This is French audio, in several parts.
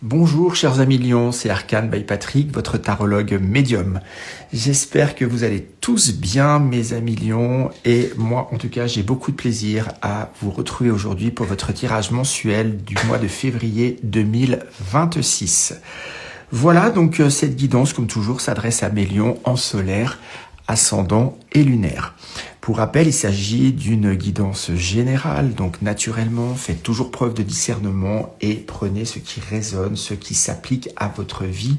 Bonjour chers amis Lions, c'est Arcane by Patrick, votre tarologue médium. J'espère que vous allez tous bien mes amis Lions et moi en tout cas j'ai beaucoup de plaisir à vous retrouver aujourd'hui pour votre tirage mensuel du mois de février 2026. Voilà donc cette guidance comme toujours s'adresse à mes Lions en solaire, ascendant et lunaire. Pour rappel, il s'agit d'une guidance générale, donc naturellement, faites toujours preuve de discernement et prenez ce qui résonne, ce qui s'applique à votre vie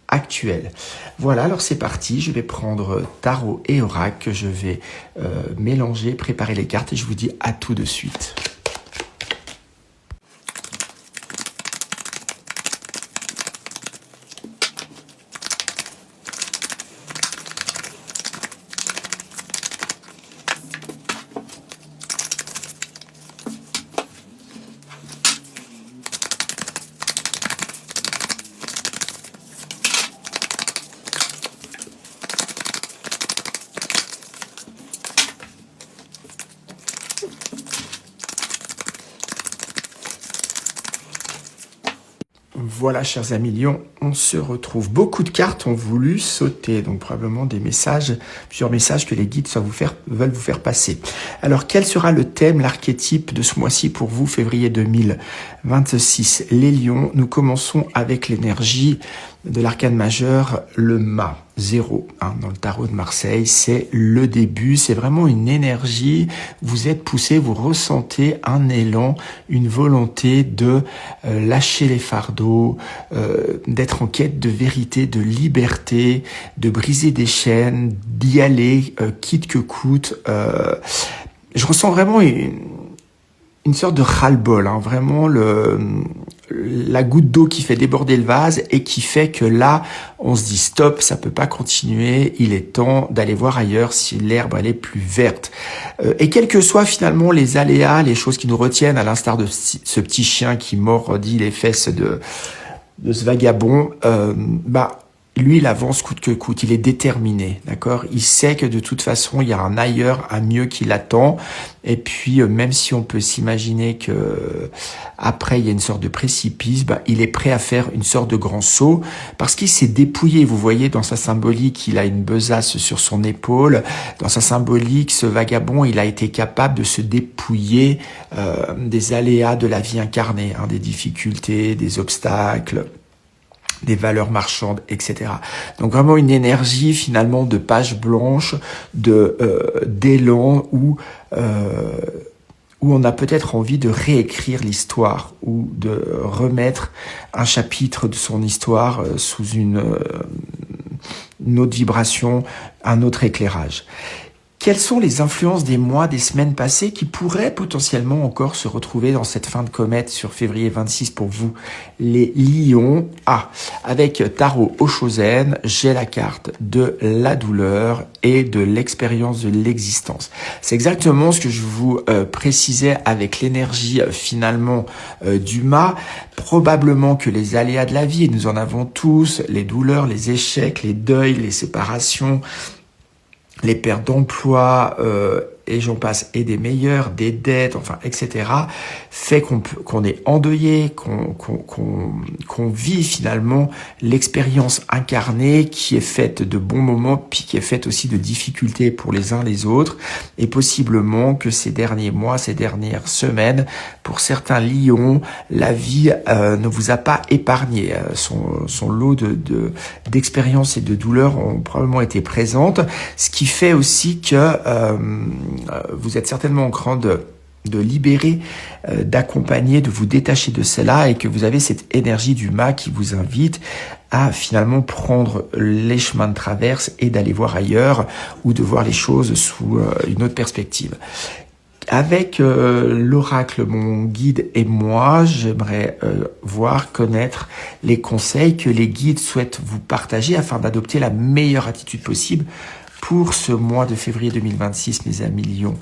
actuelle. Voilà, alors c'est parti, je vais prendre tarot et oracle, je vais mélanger, préparer les cartes et je vous dis à tout de suite. Voilà, chers amis Lions, on se retrouve. Beaucoup de cartes ont voulu sauter, donc probablement des messages, plusieurs messages que les guides veulent vous faire passer. Alors, quel sera le thème, l'archétype de ce mois-ci pour vous, février 2026? Les Lions, nous commençons avec l'énergie de l'arcane majeur, le mât, 0, dans le tarot de Marseille, c'est le début, c'est vraiment une énergie, vous êtes poussé, vous ressentez un élan, une volonté de lâcher les fardeaux, d'être en quête de vérité, de liberté, de briser des chaînes, d'y aller, quitte que coûte. Je ressens vraiment une sorte de ras-le-bol, vraiment la goutte d'eau qui fait déborder le vase et qui fait que là, on se dit stop, ça peut pas continuer, il est temps d'aller voir ailleurs si l'herbe elle est plus verte. Et quels que soient finalement les aléas, les choses qui nous retiennent, à l'instar de ce petit chien qui mordit les fesses de ce vagabond, lui, il avance coûte que coûte, il est déterminé, d'accord? Il sait que de toute façon, il y a un ailleurs, un mieux qui l'attend. Et puis, même si on peut s'imaginer que après il y a une sorte de précipice, il est prêt à faire une sorte de grand saut parce qu'il s'est dépouillé. Vous voyez, dans sa symbolique, il a une besace sur son épaule. Dans sa symbolique, ce vagabond, il a été capable de se dépouiller des aléas de la vie incarnée, des difficultés, des obstacles, des valeurs marchandes, etc. Donc vraiment une énergie finalement de page blanche, d'élan où on a peut-être envie de réécrire l'histoire ou de remettre un chapitre de son histoire sous une autre vibration, un autre éclairage. Quelles sont les influences des mois, des semaines passées qui pourraient potentiellement encore se retrouver dans cette fin de comète sur février 26 pour vous, les Lions? Avec Tarot Oshozen, j'ai la carte de la douleur et de l'expérience de l'existence. C'est exactement ce que je vous précisais avec l'énergie finalement du mât. Probablement que les aléas de la vie, et nous en avons tous, les douleurs, les échecs, les deuils, les séparations, les pertes d'emploi, et j'en passe, et des meilleurs, des dettes, etc., fait qu'on est endeuillé, qu'on vit finalement l'expérience incarnée qui est faite de bons moments, puis qui est faite aussi de difficultés pour les uns les autres, et possiblement que ces derniers mois, ces dernières semaines, pour certains Lions, la vie ne vous a pas épargné. Son lot d'expériences et de douleurs ont probablement été présentes, ce qui fait aussi que vous êtes certainement en train de libérer, d'accompagner, de vous détacher de cela et que vous avez cette énergie du mât qui vous invite à finalement prendre les chemins de traverse et d'aller voir ailleurs ou de voir les choses sous une autre perspective. Avec l'oracle, mon guide et moi, j'aimerais connaître les conseils que les guides souhaitent vous partager afin d'adopter la meilleure attitude possible pour ce mois de février 2026, mes amis Lions.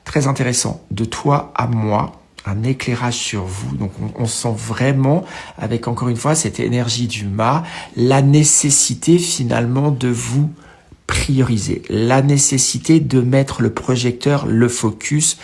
Très intéressant, de toi à moi, un éclairage sur vous. Donc on sent vraiment, avec encore une fois cette énergie du mât, la nécessité finalement de vous prioriser, la nécessité de mettre le projecteur, le focus,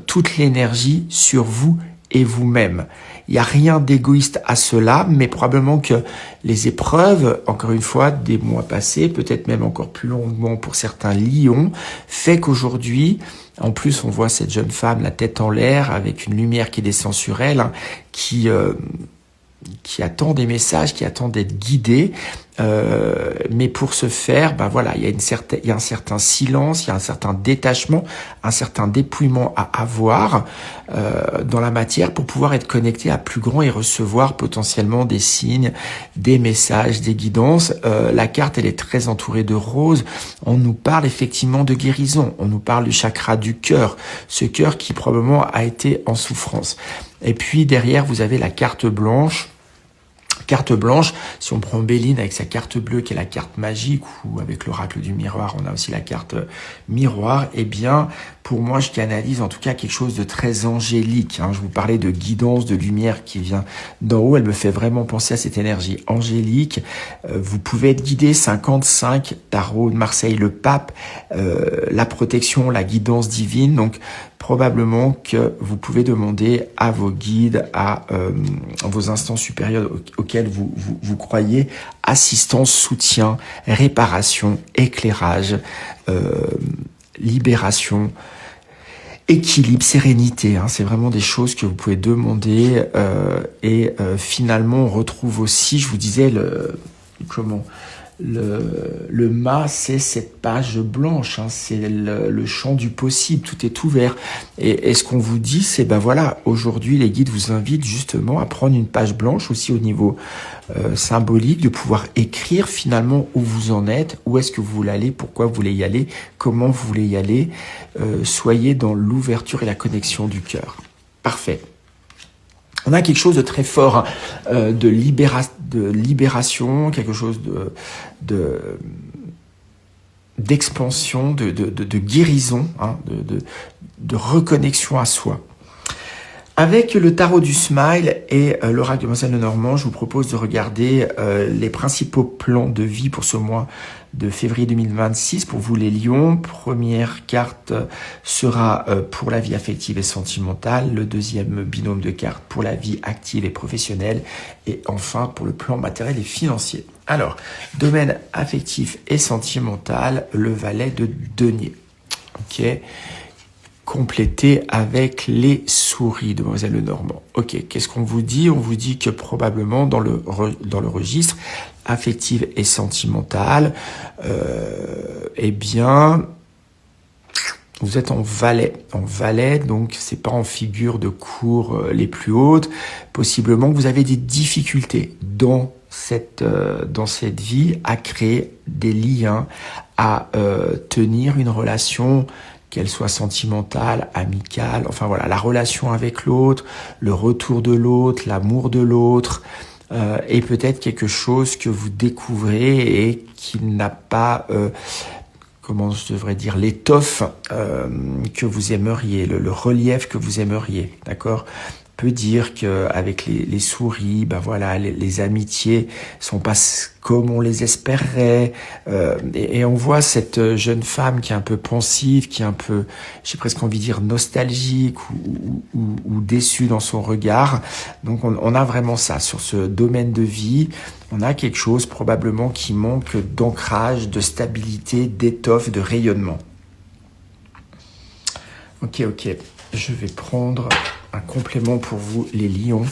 toute l'énergie sur vous et vous-même. Il n'y a rien d'égoïste à cela, mais probablement que les épreuves, encore une fois, des mois passés, peut-être même encore plus longuement pour certains lions, fait qu'aujourd'hui, en plus, on voit cette jeune femme, la tête en l'air, avec une lumière qui descend sur elle, hein, qui attend des messages, qui attend d'être guidée. Mais pour ce faire, ben voilà, il y a un certain silence, il y a un certain détachement, un certain dépouillement à avoir dans la matière pour pouvoir être connecté à plus grand et recevoir potentiellement des signes, des messages, des guidances. La carte, elle est très entourée de roses. On nous parle effectivement de guérison. On nous parle du chakra du cœur, ce cœur qui probablement a été en souffrance. Et puis derrière, vous avez la carte blanche. Carte blanche, si on prend Béline avec sa carte bleue qui est la carte magique, ou avec l'oracle du miroir, on a aussi la carte miroir, eh bien, pour moi, je canalise en tout cas quelque chose de très angélique. Je vous parlais de guidance, de lumière qui vient d'en haut, elle me fait vraiment penser à cette énergie angélique. Vous pouvez être guidé, 55, tarot de Marseille, le pape, la protection, la guidance divine, donc probablement que vous pouvez demander à vos guides, à vos instances supérieures auxquelles vous croyez, assistance, soutien, réparation, éclairage, libération, équilibre, sérénité. C'est vraiment des choses que vous pouvez demander et finalement on retrouve aussi, je vous disais, le mât, c'est cette page blanche, c'est le champ du possible, tout est ouvert. Et ce qu'on vous dit, c'est, voilà, aujourd'hui, les guides vous invitent justement à prendre une page blanche aussi au niveau symbolique, de pouvoir écrire finalement où vous en êtes, où est-ce que vous voulez aller, pourquoi vous voulez y aller, comment vous voulez y aller. Soyez dans l'ouverture et la connexion du cœur. Parfait. On a quelque chose de très fort, de libération, quelque chose d'expansion, de guérison, de reconnexion à soi. Avec le tarot du Smile et l'oracle de Marcel Lenormand, je vous propose de regarder les principaux plans de vie pour ce mois de février 2026 pour vous les lions. Première carte sera pour la vie affective et sentimentale, le deuxième binôme de cartes pour la vie active et professionnelle et enfin pour le plan matériel et financier. Alors, domaine affectif et sentimental, le valet de denier. Ok. Complété avec les souris de Demoiselle Lenormand. Ok, qu'est-ce qu'on vous dit? On vous dit que probablement dans le registre affectif et sentimental, eh bien, vous êtes en valet, donc c'est pas en figure de cour les plus hautes. Possiblement que vous avez des difficultés dans cette vie à créer des liens, à tenir une relation, qu'elle soit sentimentale, amicale, enfin voilà, la relation avec l'autre, le retour de l'autre, l'amour de l'autre, et peut-être quelque chose que vous découvrez et qui n'a pas, comment je devrais dire, l'étoffe que vous aimeriez, le relief que vous aimeriez, d'accord ? Peut dire qu'avec les souris, voilà, les amitiés sont pas comme on les espérait, et on voit cette jeune femme qui est un peu pensive, qui est un peu, j'ai presque envie de dire nostalgique ou déçue dans son regard. Donc on a vraiment ça sur ce domaine de vie. On a quelque chose probablement qui manque d'ancrage, de stabilité, d'étoffe, de rayonnement. Ok. Je vais prendre un complément pour vous, les lions.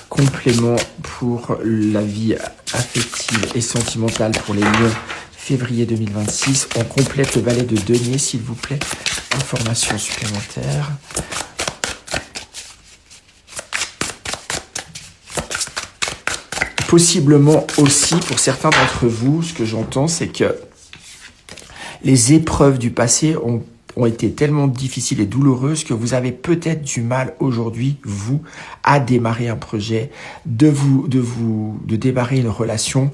Complément pour la vie affective et sentimentale pour les lions, février 2026. On complète le valet de denier, s'il vous plaît. Information supplémentaire. Possiblement aussi, pour certains d'entre vous, ce que j'entends, c'est que les épreuves du passé ont été tellement difficiles et douloureuses que vous avez peut-être du mal aujourd'hui, vous, à démarrer un projet, de démarrer une relation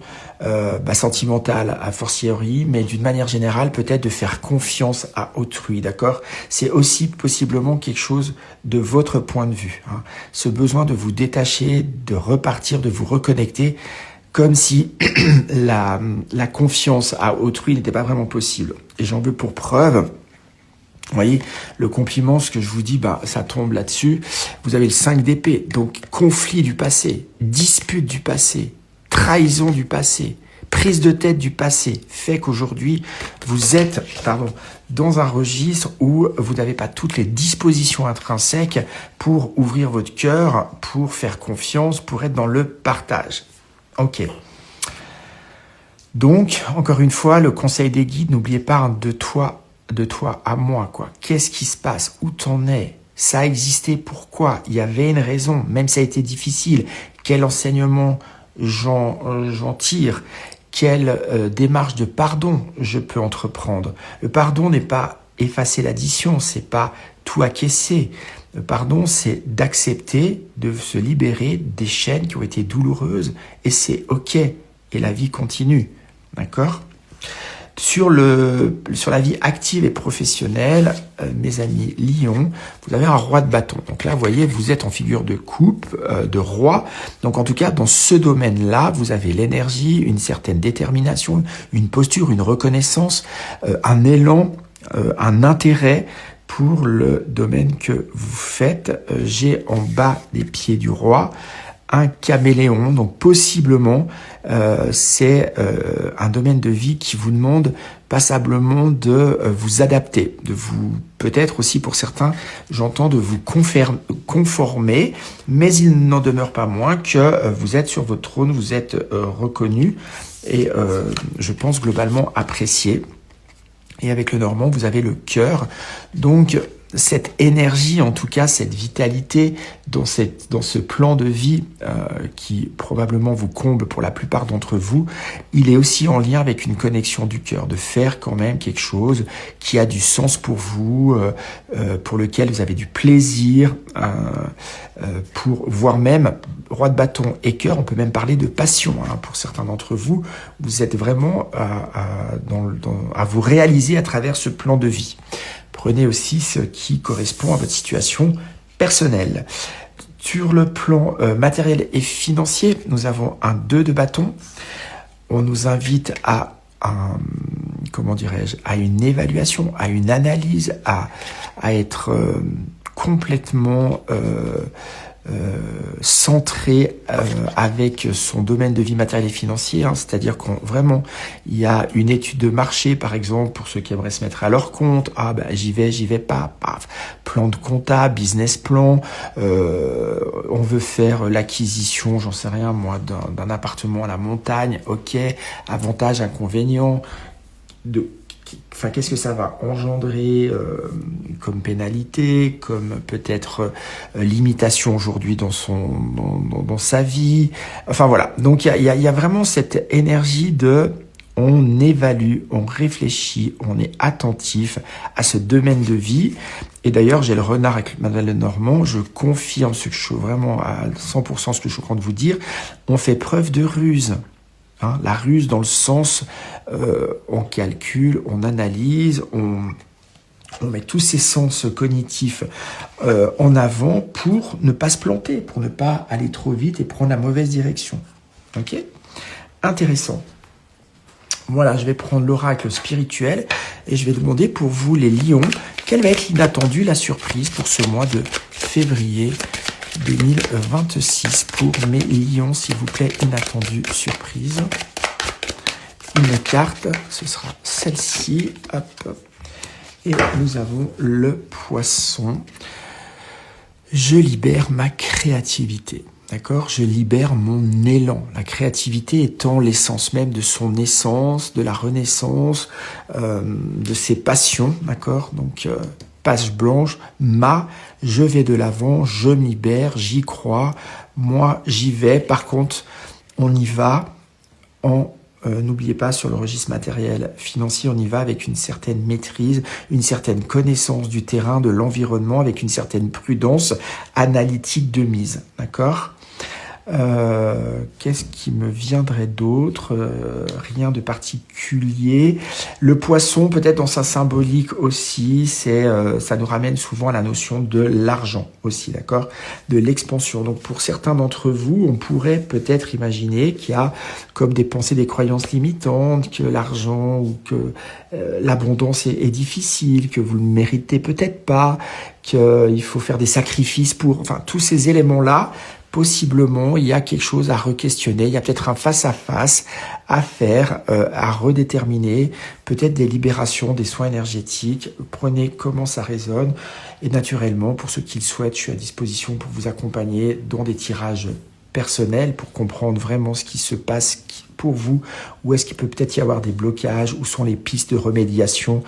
sentimentale a fortiori, mais d'une manière générale, peut-être de faire confiance à autrui, d'accord ? C'est aussi possiblement quelque chose de votre point de vue, ce besoin de vous détacher, de repartir, de vous reconnecter, comme si la confiance à autrui n'était pas vraiment possible. Et j'en veux pour preuve Vous voyez, le compliment, ce que je vous dis, ça tombe là-dessus. Vous avez le 5 d'épée, donc conflit du passé, dispute du passé, trahison du passé, prise de tête du passé, fait qu'aujourd'hui, vous êtes dans un registre où vous n'avez pas toutes les dispositions intrinsèques pour ouvrir votre cœur, pour faire confiance, pour être dans le partage. Ok. Donc, encore une fois, le conseil des guides, n'oubliez pas de toi à moi, quoi. Qu'est-ce qui se passe? Où t'en es? Ça a existé, pourquoi? Il y avait une raison, même si ça a été difficile. Quel enseignement j'en tire? Quelle démarche de pardon je peux entreprendre? Le pardon n'est pas effacer l'addition, c'est pas tout acquiescer. Le pardon, c'est d'accepter, de se libérer des chaînes qui ont été douloureuses, et c'est ok, et la vie continue, d'accord? Sur la vie active et professionnelle, mes amis Lion, vous avez un roi de bâton. Donc là, vous voyez, vous êtes en figure de coupe, de roi. Donc en tout cas, dans ce domaine-là, vous avez l'énergie, une certaine détermination, une posture, une reconnaissance, un élan, un intérêt pour le domaine que vous faites. J'ai en bas des pieds du roi un caméléon, donc possiblement c'est un domaine de vie qui vous demande passablement de vous adapter, de vous, peut-être aussi pour certains, j'entends, de vous conformer, mais il n'en demeure pas moins que vous êtes sur votre trône, vous êtes reconnu et je pense globalement apprécié. Et avec le Normand, vous avez le cœur, donc cette énergie, en tout cas cette vitalité dans ce plan de vie qui probablement vous comble pour la plupart d'entre vous, il est aussi en lien avec une connexion du cœur, de faire quand même quelque chose qui a du sens pour vous, pour lequel vous avez du plaisir, pour voire même roi de bâton et cœur, on peut même parler de passion. Pour certains d'entre vous, vous êtes vraiment à vous réaliser à travers ce plan de vie. Prenez aussi ce qui correspond à votre situation personnelle. Sur le plan matériel et financier, nous avons un 2 de bâton. On nous invite à à une évaluation, à une analyse, à être complètement centré avec son domaine de vie matériel et financier, c'est-à-dire qu'on vraiment il y a une étude de marché par exemple pour ceux qui aimeraient se mettre à leur compte, j'y vais pas, paf, plan de compta, business plan, on veut faire l'acquisition, j'en sais rien moi, d'un appartement à la montagne, ok, avantages, inconvénients, qu'est-ce que ça va engendrer comme pénalité, comme peut-être limitation aujourd'hui dans sa vie. Enfin voilà, donc il y a vraiment cette énergie de on évalue, on réfléchit, on est attentif à ce domaine de vie. Et d'ailleurs, j'ai le renard avec Madeleine Normand, je confirme ce que je suis vraiment à 100% ce que je suis en train de vous dire, on fait preuve de ruse. La ruse dans le sens, on calcule, on analyse, on met tous ces sens cognitifs en avant pour ne pas se planter, pour ne pas aller trop vite et prendre la mauvaise direction. Ok ? Intéressant. Voilà, je vais prendre l'oracle spirituel et je vais demander pour vous les lions, quelle va être l'inattendu, la surprise pour ce mois de février 2026 pour mes lions, s'il vous plaît, inattendu, surprise. Une carte, ce sera celle-ci. Hop. Et nous avons le poisson. Je libère ma créativité. D'accord ? Je libère mon élan. La créativité étant l'essence même de son essence, de la renaissance, de ses passions. D'accord ? Donc, page blanche, je vais de l'avant, je me libère, j'y crois, moi j'y vais. Par contre, on y va n'oubliez pas, sur le registre matériel financier, on y va avec une certaine maîtrise, une certaine connaissance du terrain, de l'environnement, avec une certaine prudence analytique de mise, d'accord ? Qu'est-ce qui me viendrait d'autre? Rien de particulier. Le poisson, peut-être dans sa symbolique aussi, ça nous ramène souvent à la notion de l'argent aussi, d'accord? De l'expansion. Donc pour certains d'entre vous, on pourrait peut-être imaginer qu'il y a comme des pensées, des croyances limitantes, que l'argent ou que l'abondance est difficile, que vous ne le méritez peut-être pas, qu'il faut faire des sacrifices pour... Enfin, tous ces éléments-là, possiblement, il y a quelque chose à re-questionner, il y a peut-être un face-à-face à faire, à redéterminer, peut-être des libérations, des soins énergétiques. Prenez comment ça résonne. Et naturellement, pour ceux qui le souhaitent, je suis à disposition pour vous accompagner dans des tirages personnels pour comprendre vraiment ce qui se passe pour vous, où est-ce qu'il peut peut-être y avoir des blocages, où sont les pistes de remédiation,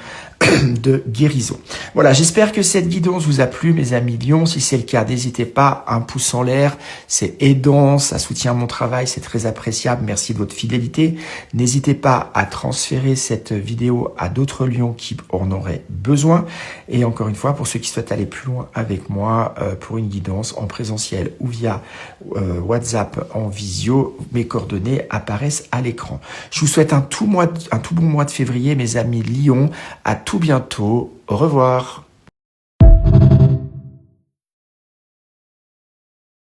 de guérison. Voilà, j'espère que cette guidance vous a plu, mes amis lions. Si c'est le cas, n'hésitez pas, un pouce en l'air, c'est aidant, ça soutient mon travail, c'est très appréciable. Merci de votre fidélité. N'hésitez pas à transférer cette vidéo à d'autres lions qui en auraient besoin. Et encore une fois, pour ceux qui souhaitent aller plus loin avec moi pour une guidance en présentiel ou via WhatsApp en visio, mes coordonnées apparaissent à l'écran. Je vous souhaite un tout bon mois de février, mes amis lions. À tout bientôt. Au revoir.